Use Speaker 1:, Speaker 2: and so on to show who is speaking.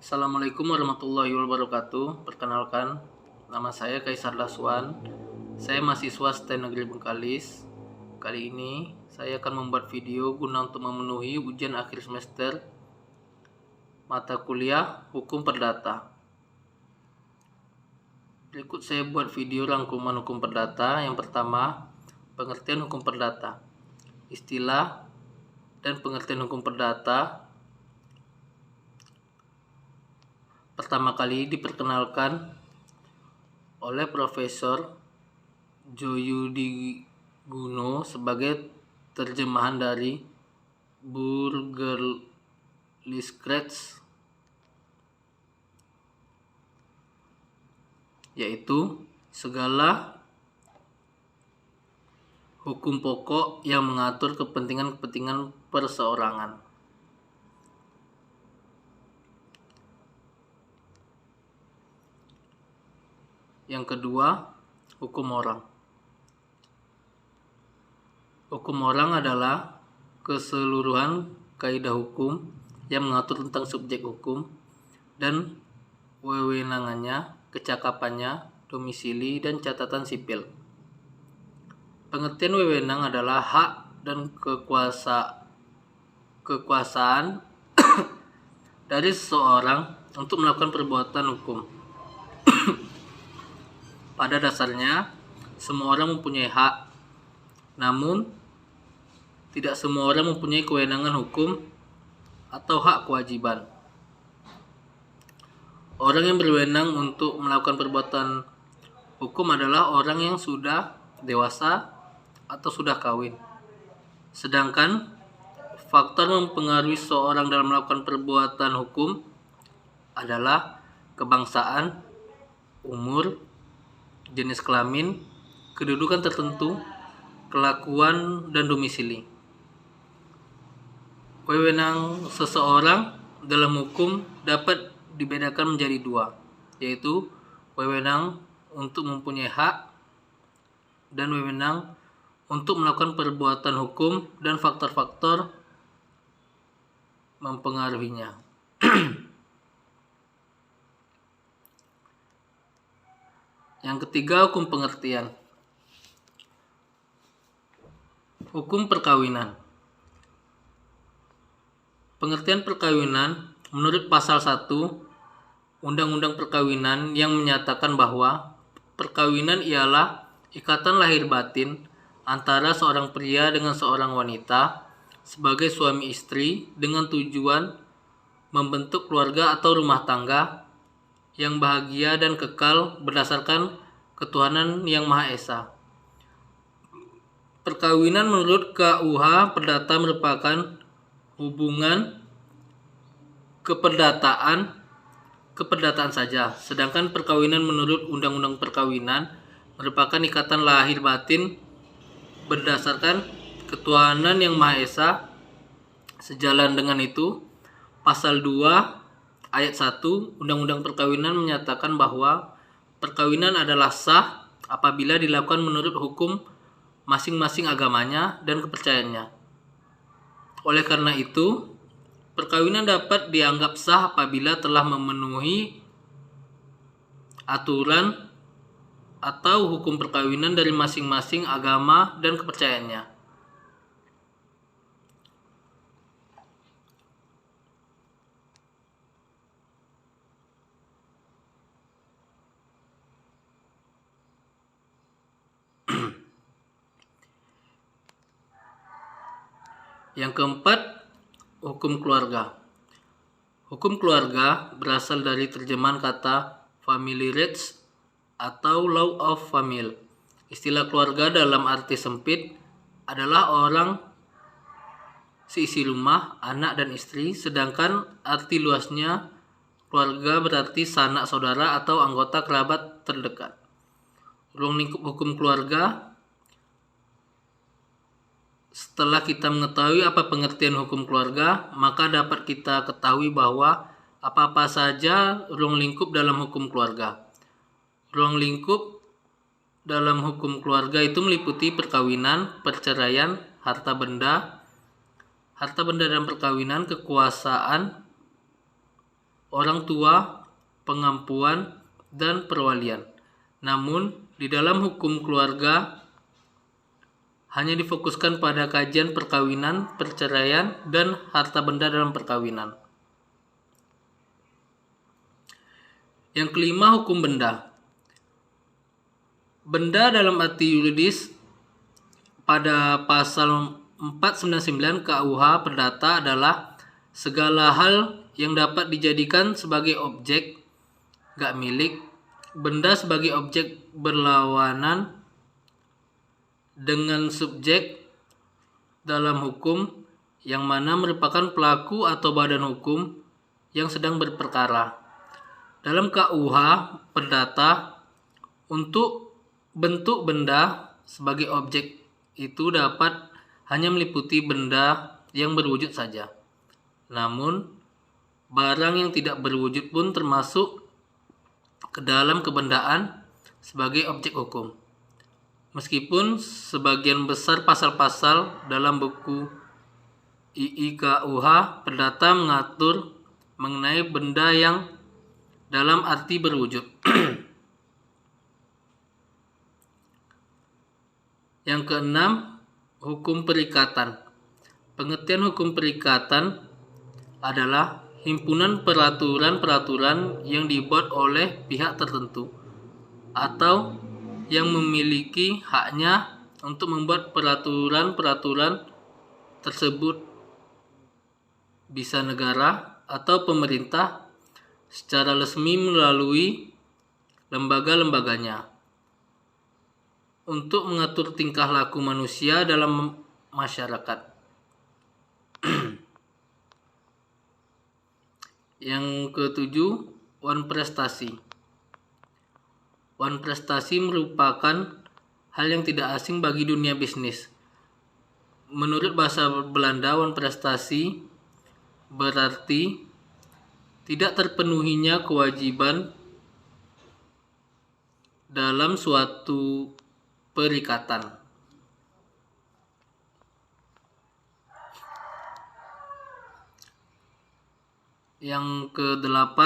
Speaker 1: Assalamualaikum warahmatullahi wabarakatuh. Perkenalkan, nama saya Kaisar Laswan. Saya mahasiswa STEM Negeri Bengkalis. Kali ini saya akan membuat video guna untuk memenuhi ujian akhir semester mata kuliah Hukum Perdata. Berikut saya buat video rangkuman hukum perdata. Yang pertama, pengertian hukum perdata. Istilah dan pengertian hukum perdata pertama kali diperkenalkan oleh Profesor Djoyoudiguno sebagai terjemahan dari Burgerlijkrecht, yaitu segala hukum pokok yang mengatur kepentingan-kepentingan perseorangan. Yang kedua, hukum orang. Hukum orang adalah keseluruhan kaidah hukum yang mengatur tentang subjek hukum dan wewenangannya, kecakapannya, domisili, dan catatan sipil. Pengertian wewenang adalah hak dan kekuasaan dari seseorang untuk melakukan perbuatan hukum. Pada dasarnya, semua orang mempunyai hak, namun tidak semua orang mempunyai kewenangan hukum atau hak kewajiban. Orang yang berwenang untuk melakukan perbuatan hukum adalah orang yang sudah dewasa atau sudah kawin. Sedangkan faktor mempengaruhi seseorang dalam melakukan perbuatan hukum adalah kebangsaan, umur, jenis kelamin, kedudukan tertentu, kelakuan, dan domisili. Wewenang seseorang dalam hukum dapat dibedakan menjadi dua, yaitu wewenang untuk mempunyai hak dan wewenang untuk melakukan perbuatan hukum dan faktor-faktor mempengaruhinya. Yang ketiga, hukum pengertian. Hukum perkawinan. Pengertian perkawinan menurut pasal 1 Undang-Undang Perkawinan yang menyatakan bahwa perkawinan ialah ikatan lahir batin antara seorang pria dengan seorang wanita sebagai suami istri dengan tujuan membentuk keluarga atau rumah tangga yang bahagia dan kekal berdasarkan ketuhanan yang Maha Esa. Perkawinan menurut KUH Perdata merupakan hubungan keperdataan saja, sedangkan perkawinan menurut Undang-Undang Perkawinan merupakan ikatan lahir batin berdasarkan ketuhanan yang Maha Esa. Sejalan dengan itu, pasal 2 Ayat 1 Undang-Undang Perkawinan menyatakan bahwa perkawinan adalah sah apabila dilakukan menurut hukum masing-masing agamanya dan kepercayaannya. Oleh karena itu, perkawinan dapat dianggap sah apabila telah memenuhi aturan atau hukum perkawinan dari masing-masing agama dan kepercayaannya. Yang keempat, hukum keluarga. Hukum keluarga berasal dari terjemahan kata family rights atau law of family. Istilah keluarga dalam arti sempit adalah orang seisi rumah, anak dan istri, sedangkan arti luasnya keluarga berarti sanak saudara atau anggota kerabat terdekat. Ruang lingkup hukum keluarga. Setelah kita mengetahui apa pengertian hukum keluarga, maka dapat kita ketahui bahwa apa-apa saja ruang lingkup dalam hukum keluarga. Ruang lingkup dalam hukum keluarga itu meliputi perkawinan, perceraian, harta benda dan perkawinan, kekuasaan orang tua, pengampuan, dan perwalian. Namun, di dalam hukum keluarga hanya difokuskan pada kajian perkawinan, perceraian, dan harta benda dalam perkawinan. Yang kelima, hukum benda. Benda dalam arti yuridis pada pasal 499 KUH Perdata adalah segala hal yang dapat dijadikan sebagai objek gak milik, benda sebagai objek berlawanan dengan subjek dalam hukum yang mana merupakan pelaku atau badan hukum yang sedang berperkara. Dalam KUH Perdata, untuk bentuk benda sebagai objek itu dapat hanya meliputi benda yang berwujud saja. Namun, barang yang tidak berwujud pun termasuk ke dalam kebendaan sebagai objek hukum. Meskipun sebagian besar pasal-pasal dalam buku IIKUH Perdata mengatur mengenai benda yang dalam arti berwujud. Yang keenam, hukum perikatan. Pengertian hukum perikatan adalah himpunan peraturan-peraturan yang dibuat oleh pihak tertentu atau yang memiliki haknya untuk membuat peraturan-peraturan tersebut, bisa negara atau pemerintah secara resmi melalui lembaga-lembaganya, untuk mengatur tingkah laku manusia dalam masyarakat. Yang ketujuh, wan prestasi. Wan prestasi merupakan hal yang tidak asing bagi dunia bisnis. Menurut bahasa Belanda, wan prestasi berarti tidak terpenuhinya kewajiban dalam suatu perikatan. Yang kedelapan,